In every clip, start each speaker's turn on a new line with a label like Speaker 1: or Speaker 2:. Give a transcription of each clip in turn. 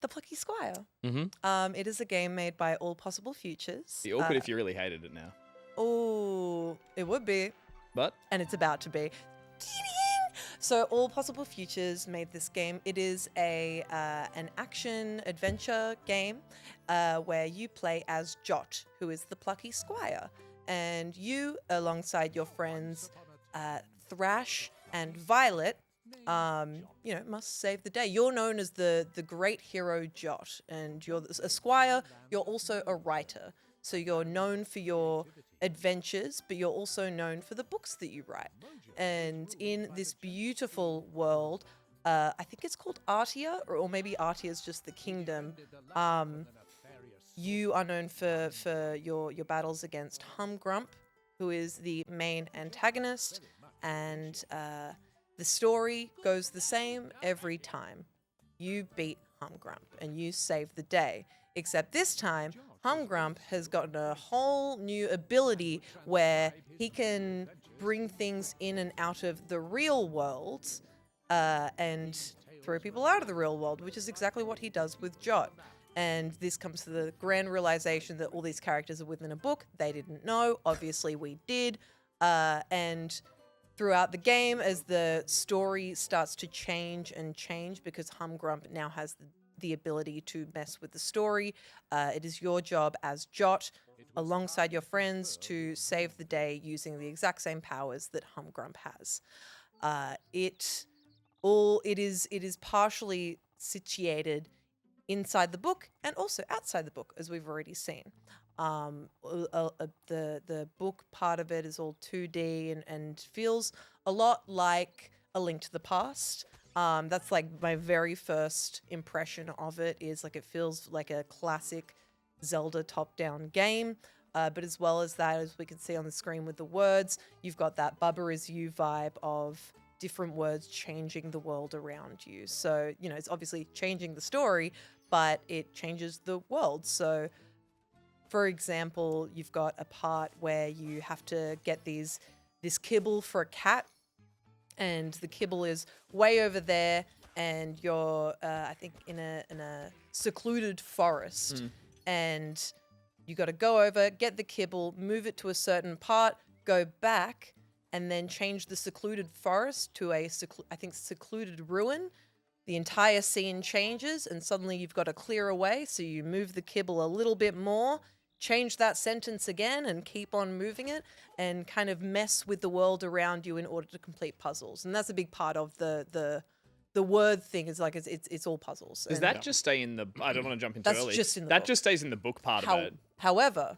Speaker 1: The Plucky Squire.
Speaker 2: Mm-hmm.
Speaker 1: It is a game made by All Possible Futures.
Speaker 2: Be awkward if you really hated it now.
Speaker 1: Oh, it would be.
Speaker 2: But
Speaker 1: And it's about to be. So All Possible Futures made this game. It is an action adventure game where you play as Jot, who is the Plucky Squire, and you, alongside your friends Thrash and Violet, must save the day. You're known as the great hero Jot, and you're a squire. You're also a writer, so you're known for your adventures, but you're also known for the books that you write. And in this beautiful world, I think it's called Artia, or maybe Artia is just the kingdom. You are known for your battles against Humgrump, who is the main antagonist, and the story goes the same every time. You beat Humgrump and you save the day. Except this time, Humgrump has gotten a whole new ability where he can bring things in and out of the real world and throw people out of the real world, which is exactly what he does with Jot. And this comes to the grand realization that all these characters are within a book. They didn't know. Obviously, we did. And throughout the game, as the story starts to change and change, because Humgrump now has the ability to mess with the story, it is your job as Jot, alongside your friends, to save the day using the exact same powers that Humgrump has. It is partially situated inside the book and also outside the book, as we've already seen. The book part of it is all 2D and feels a lot like A Link to the Past. That's like my very first impression of it, is like it feels like a classic Zelda top-down game. But as well as that, as we can see on the screen with the words, you've got that Bubba is You vibe of different words changing the world around you. So, it's obviously changing the story, but it changes the world. So, for example, you've got a part where you have to get this kibble for a cat, and the kibble is way over there, and you're, I think, in a secluded forest, and you got to go over, get the kibble, move it to a certain part, go back, and then change the secluded forest to a secluded ruin. The entire scene changes, and suddenly you've got to clear away. So you move the kibble a little bit more, change that sentence again, and keep on moving it, and kind of mess with the world around you in order to complete puzzles. And that's a big part of the word thing. Is like it's all puzzles.
Speaker 2: Does that just stay in the? I don't want to jump into
Speaker 1: That's
Speaker 2: early.
Speaker 1: just in the
Speaker 2: that
Speaker 1: book.
Speaker 2: just stays in the book part of it.
Speaker 1: However,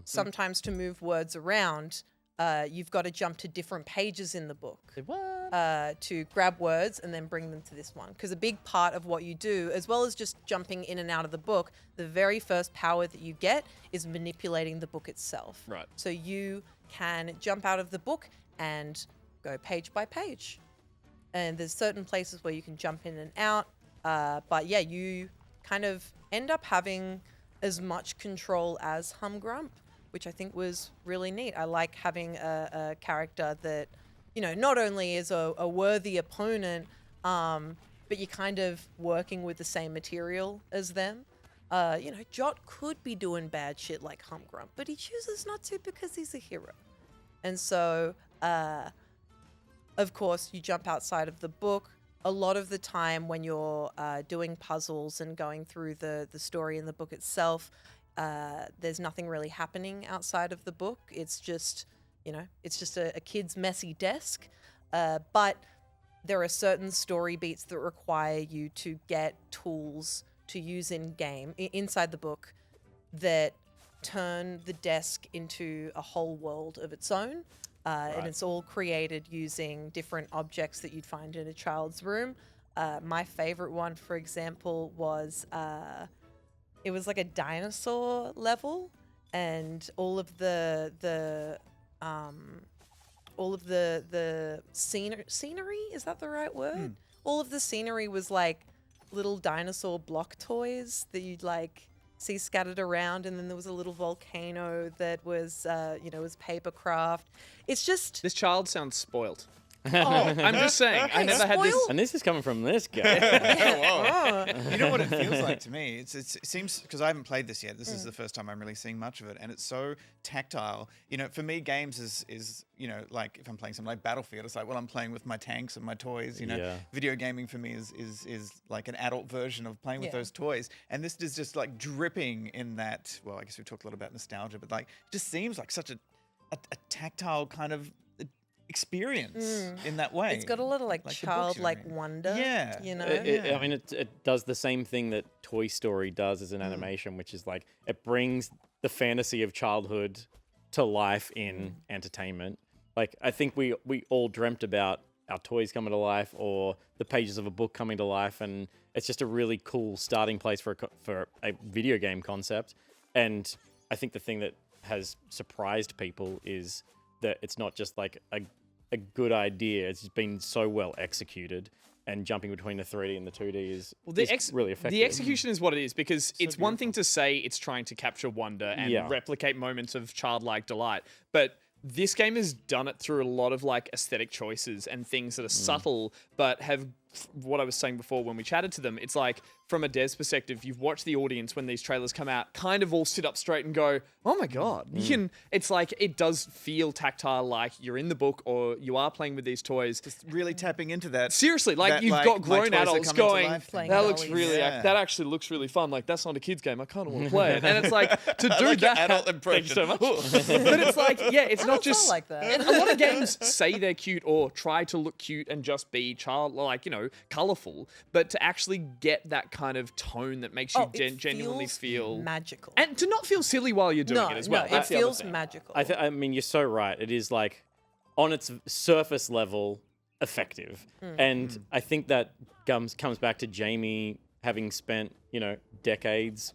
Speaker 1: sometimes to move words around, you've got to jump to different pages in the book to grab words and then bring them to this one. Because a big part of what you do, as well as just jumping in and out of the book, the very first power that you get is manipulating the book itself.
Speaker 2: Right.
Speaker 1: So you can jump out of the book and go page by page. And there's certain places where you can jump in and out. But yeah, you kind of end up having as much control as Humgrump, which I think was really neat. I like having a character that, not only is a worthy opponent, but you're kind of working with the same material as them. Jot could be doing bad shit like Humgrump, but he chooses not to because he's a hero. And so, of course, you jump outside of the book. A lot of the time when you're doing puzzles and going through the story in the book itself, there's nothing really happening outside of the book. It's just, a kid's messy desk. But there are certain story beats that require you to get tools to use inside the book, that turn the desk into a whole world of its own. And it's all created using different objects that you'd find in a child's room. My favorite one, for example, was it was like a dinosaur level, and all of the scenery, is that the right word? All of the scenery was like little dinosaur block toys that you'd like see scattered around, and then there was a little volcano that was was paper craft. It's just,
Speaker 2: This child sounds spoilt. I'm just saying. I never had this.
Speaker 3: And this is coming from this guy.
Speaker 4: You know what it feels like to me? It seems, because I haven't played this yet. This is the first time I'm really seeing much of it, and it's so tactile. You know, for me, games is you know, like if I'm playing something like Battlefield, it's like, well, I'm playing with my tanks and my toys. You know,
Speaker 3: Yeah.
Speaker 4: video gaming for me is like an adult version of playing with those toys, and this is just like dripping in that. Well, I guess we talked a lot about nostalgia, but like, it just seems like such a tactile kind of experience in that way.
Speaker 1: It's got a little like
Speaker 4: the books
Speaker 1: childlike
Speaker 4: you're in.
Speaker 1: wonder.
Speaker 4: Yeah.
Speaker 1: You know?
Speaker 3: I mean, it does the same thing that Toy Story does as an animation, which is like it brings the fantasy of childhood to life in entertainment. Like, I think we all dreamt about our toys coming to life or the pages of a book coming to life, and it's just a really cool starting place for a video game concept. And I think the thing that has surprised people is that it's not just like a good idea. It's just been so well executed, and jumping between the 3D and the 2D is really effective.
Speaker 2: The execution is what it is, because it's one thing to say it's trying to capture wonder and replicate moments of childlike delight, but this game has done it through a lot of like aesthetic choices and things that are subtle, but have, what I was saying before when we chatted to them, it's like from a dev's perspective, you've watched the audience when these trailers come out kind of all sit up straight and go, oh my God. It's like, it does feel tactile, like you're in the book or you are playing with these toys.
Speaker 4: Just really tapping into that.
Speaker 2: Seriously, like
Speaker 4: that,
Speaker 2: you've
Speaker 4: like,
Speaker 2: got
Speaker 4: my
Speaker 2: grown
Speaker 4: toys are
Speaker 2: adults
Speaker 4: coming to
Speaker 2: going,
Speaker 4: life thing.
Speaker 2: that looks
Speaker 1: Dollies.
Speaker 2: really,
Speaker 4: Yeah.
Speaker 2: that actually looks really fun. Like, that's not a kid's game. I kind of want to play it. And it's like, to do
Speaker 4: like your
Speaker 2: that.
Speaker 4: adult impression.
Speaker 2: Thank you so much. But it's like, yeah, it's not
Speaker 1: Adults are
Speaker 2: just
Speaker 1: like that.
Speaker 2: And a lot of games say they're cute or try to look cute and just be like, you know, colorful, but to actually get that kind of tone that makes you
Speaker 1: it
Speaker 2: genuinely
Speaker 1: feels
Speaker 2: feel
Speaker 1: magical.
Speaker 2: and to not feel silly while you're doing it as well.
Speaker 1: No, it
Speaker 2: That's the other
Speaker 1: feels
Speaker 2: thing.
Speaker 1: magical.
Speaker 3: I mean, you're so right. It is like on its surface level effective, and I think that comes back to Jamie having spent, you know, decades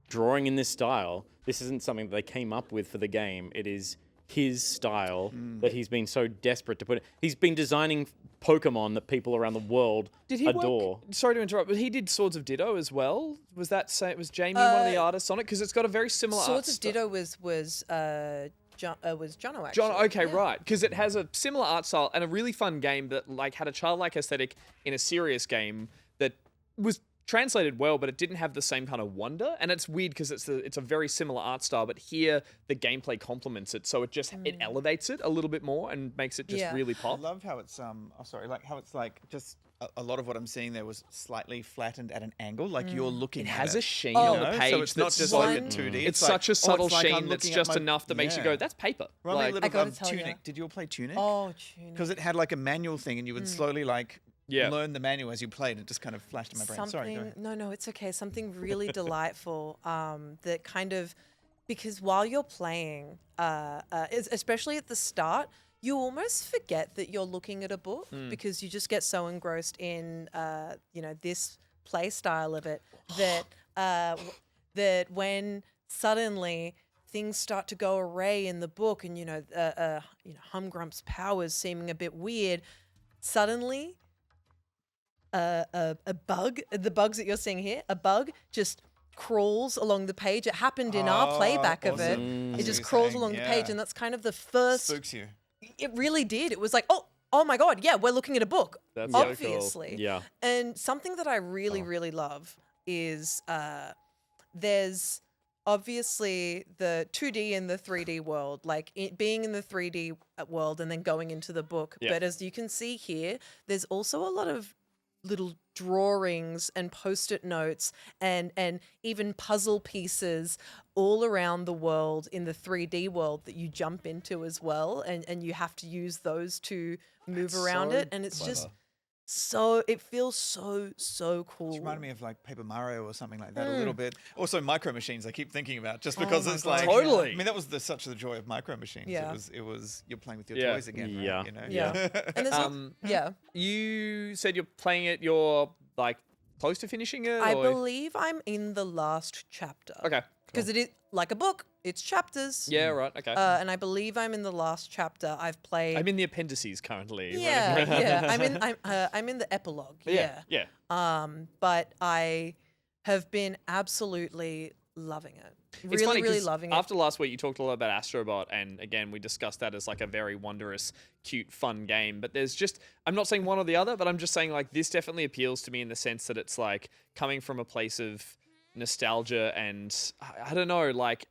Speaker 3: drawing in this style. This isn't something that they came up with for the game. It is his style that he's been so desperate to put. He's been designing Pokemon that people around the world
Speaker 2: Did he
Speaker 3: adore.
Speaker 2: Sorry to interrupt, but he did Swords of Ditto as well. Was that was Jamie one of the artists on it? Because it's got a very similar art
Speaker 1: Swords of
Speaker 2: style.
Speaker 1: Ditto was Jono, actually.
Speaker 2: John, okay,
Speaker 1: Yeah.
Speaker 2: right, because it has a similar art style and a really fun game that like had a childlike aesthetic in a serious game that was translated well, but it didn't have the same kind of wonder. And it's weird because it's a very similar art style, but here the gameplay complements it, so it elevates it a little bit more and makes it just
Speaker 1: Yeah.
Speaker 2: really
Speaker 4: I
Speaker 2: pop.
Speaker 4: love how it's like how it's like just a lot of what I'm seeing there was slightly flattened at an angle, like you're looking
Speaker 2: It
Speaker 4: at
Speaker 2: has
Speaker 4: it.
Speaker 2: a sheen
Speaker 1: Oh.
Speaker 2: on
Speaker 4: You
Speaker 2: the
Speaker 4: know?
Speaker 2: page
Speaker 4: So it's not
Speaker 2: that's
Speaker 4: just
Speaker 2: so-
Speaker 4: like a 2D.
Speaker 2: It's
Speaker 4: like,
Speaker 2: such a subtle
Speaker 4: it's like I'm
Speaker 2: sheen that's
Speaker 4: looking at
Speaker 2: just
Speaker 4: my-
Speaker 2: enough that makes you go, that's paper.
Speaker 4: Remind me a
Speaker 2: Like,
Speaker 4: little
Speaker 1: I gotta
Speaker 4: of
Speaker 1: tell ya.
Speaker 4: Tunic. Did you all play Tunic?
Speaker 1: Oh, tune.
Speaker 4: Because it had like a manual thing, and you would slowly like
Speaker 2: Yeah.
Speaker 4: learn the manual as you played. It just kind of flashed in my brain. Sorry, go ahead.
Speaker 1: No, it's okay. Something really delightful. That kind of, because while you're playing, especially at the start, you almost forget that you're looking at a book because you just get so engrossed in, this play style of it that when suddenly things start to go array in the book, and Humgrump's powers seeming a bit weird, suddenly a bug, the bugs that you're seeing here, a bug just crawls along the page. It happened in our playback of it.
Speaker 4: awesome. I
Speaker 1: It
Speaker 4: see
Speaker 1: just
Speaker 4: what you're
Speaker 1: crawls
Speaker 4: saying,
Speaker 1: along the page,
Speaker 4: yeah.
Speaker 1: and that's kind of the first.
Speaker 4: Spooks you.
Speaker 1: It really did. It was like, oh my God, yeah, we're looking at a book,
Speaker 2: That's so cool.
Speaker 1: obviously.
Speaker 3: Yeah.
Speaker 1: And something that I really, really love is there's obviously the 2D and the 3D world, like being in the 3D world and then going into the book.
Speaker 2: Yeah.
Speaker 1: But as you can see here, there's also a lot of little drawings and post-it notes and even puzzle pieces all around the world in the 3D world that you jump into as well, and you have to use those to move
Speaker 4: That's
Speaker 1: around
Speaker 4: so
Speaker 1: it, and it's just
Speaker 4: clever.
Speaker 1: it feels so cool.
Speaker 4: It reminded me of like Paper Mario or something like that a little bit. Also, Micro Machines. I keep thinking about just because
Speaker 1: my
Speaker 4: it's
Speaker 1: God,
Speaker 4: like
Speaker 2: Totally.
Speaker 4: I mean, that was such the joy of Micro Machines.
Speaker 1: Yeah.
Speaker 4: It was you're playing with your
Speaker 2: Yeah.
Speaker 4: toys again.
Speaker 3: Yeah.
Speaker 4: Right? You know?
Speaker 1: Yeah. And there's yeah.
Speaker 2: You said you're playing it, you're like close to finishing it?
Speaker 1: I
Speaker 2: or-
Speaker 1: believe I'm in the last chapter.
Speaker 2: Okay.
Speaker 1: Because it is like a book. It's chapters.
Speaker 2: Yeah, right. Okay.
Speaker 1: And I believe I'm in the last chapter. I've played.
Speaker 2: I'm in the appendices currently.
Speaker 1: Yeah, yeah. I'm in the epilogue. Yeah.
Speaker 2: Yeah.
Speaker 1: But I have been absolutely loving it.
Speaker 2: It's
Speaker 1: Really,
Speaker 2: funny
Speaker 1: really
Speaker 2: 'cause
Speaker 1: loving it.
Speaker 2: after last week, you talked a lot about Astrobot, and again, we discussed that as like a very wondrous, cute, fun game. But there's just, I'm not saying one or the other, but I'm just saying like this definitely appeals to me in the sense that it's like coming from a place of nostalgia and I don't know, like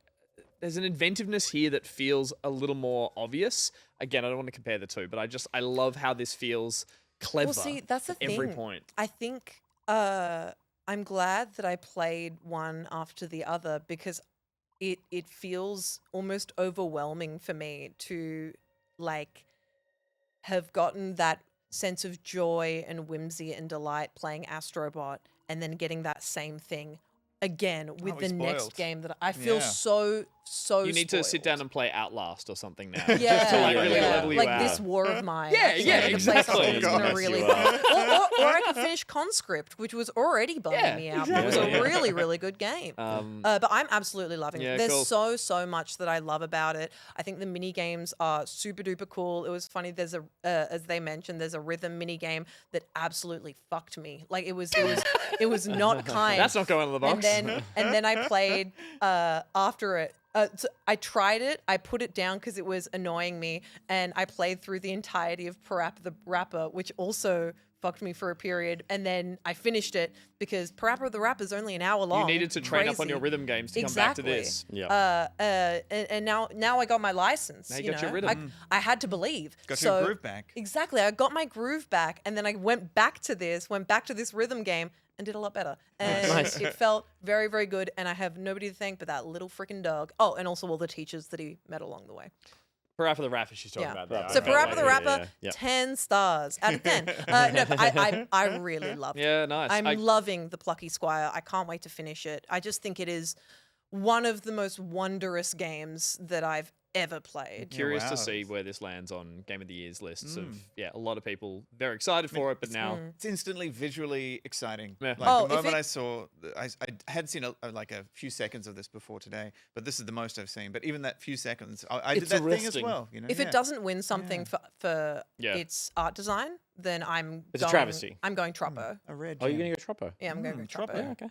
Speaker 2: there's an inventiveness here that feels a little more obvious. Again, I don't want to compare the two, but I love how this feels clever.
Speaker 1: Well, see, that's the
Speaker 2: at
Speaker 1: thing.
Speaker 2: every point.
Speaker 1: I think I'm glad that I played one after the other because it feels almost overwhelming for me to like have gotten that sense of joy and whimsy and delight playing Astrobot and then getting that same thing again with
Speaker 4: we're
Speaker 1: the next
Speaker 4: spoiled.
Speaker 1: game that I feel
Speaker 4: Yeah.
Speaker 1: so
Speaker 2: You need to sit
Speaker 1: spoiled.
Speaker 2: down and play Outlast or something now.
Speaker 1: Yeah,
Speaker 2: just to like really
Speaker 1: yeah.
Speaker 2: level you
Speaker 1: like
Speaker 2: out.
Speaker 1: this war of mine.
Speaker 2: Yeah,
Speaker 1: I think
Speaker 2: yeah,
Speaker 1: I need to play something
Speaker 2: exactly.
Speaker 1: that's gonna
Speaker 3: Mess
Speaker 1: really
Speaker 3: you up.
Speaker 1: or I could finish Conscript, which was already bumming
Speaker 2: Yeah,
Speaker 1: me out. But it was
Speaker 2: exactly.
Speaker 1: a really, really good game. But I'm absolutely loving
Speaker 2: Yeah,
Speaker 1: it. There's
Speaker 2: cool.
Speaker 1: so much that I love about it. I think the mini games are super duper cool. It was funny. There's as they mentioned, there's a rhythm mini game that absolutely fucked me. Like it was not kind.
Speaker 2: That's not going in the box.
Speaker 1: And then I played after it. So I tried it. I put it down because it was annoying me, and I played through the entirety of Parappa the Rapper, which also fucked me for a period. And then I finished it because Parappa the Rapper is only an hour long.
Speaker 2: You needed to train up on
Speaker 1: Crazy.
Speaker 2: your rhythm games to
Speaker 1: Exactly.
Speaker 2: come back to this.
Speaker 3: Yeah.
Speaker 1: And now I got my license.
Speaker 2: Now you got your
Speaker 1: know?
Speaker 2: rhythm.
Speaker 1: I had to believe.
Speaker 4: Got
Speaker 1: so,
Speaker 4: your groove back.
Speaker 1: Exactly. I got my groove back, and then I went back to this rhythm game and did a lot better. And
Speaker 3: Nice.
Speaker 1: it felt very, very good. And I have nobody to thank but that little freaking dog. Oh, and also all the teachers that he met along the way.
Speaker 2: Parappa the Rapper she's talking
Speaker 1: Yeah.
Speaker 2: about there.
Speaker 1: So
Speaker 2: I can't
Speaker 1: Parappa
Speaker 2: wait.
Speaker 1: the Rapper,
Speaker 3: yeah.
Speaker 1: 10 stars out of 10. No, but I really loved it.
Speaker 2: Yeah, nice.
Speaker 1: I'm loving the Plucky Squire. I can't wait to finish it. I just think it is one of the most wondrous games that I've ever played.
Speaker 2: Curious
Speaker 4: wow.
Speaker 2: to see where this lands on Game of the Year's lists of a lot of people very excited for it, but now
Speaker 4: It's instantly visually exciting.
Speaker 2: Yeah.
Speaker 4: Like
Speaker 1: Oh,
Speaker 4: the
Speaker 1: if
Speaker 4: moment
Speaker 1: it-
Speaker 4: I saw, I had seen like a few seconds of this before today, but this is the most I've seen. But even that few seconds, I did
Speaker 2: It's
Speaker 4: that thing as
Speaker 2: arresting.
Speaker 4: well. You know,
Speaker 1: If
Speaker 4: yeah.
Speaker 1: it doesn't win something for
Speaker 2: Yeah.
Speaker 1: its art design, then
Speaker 3: It's a travesty.
Speaker 1: I'm going Troppo.
Speaker 4: a red.
Speaker 3: Oh, you're
Speaker 4: gem.
Speaker 3: gonna go Troppo?
Speaker 1: Yeah, I'm going to
Speaker 4: Troppo.
Speaker 1: Troppo.
Speaker 3: Yeah, okay.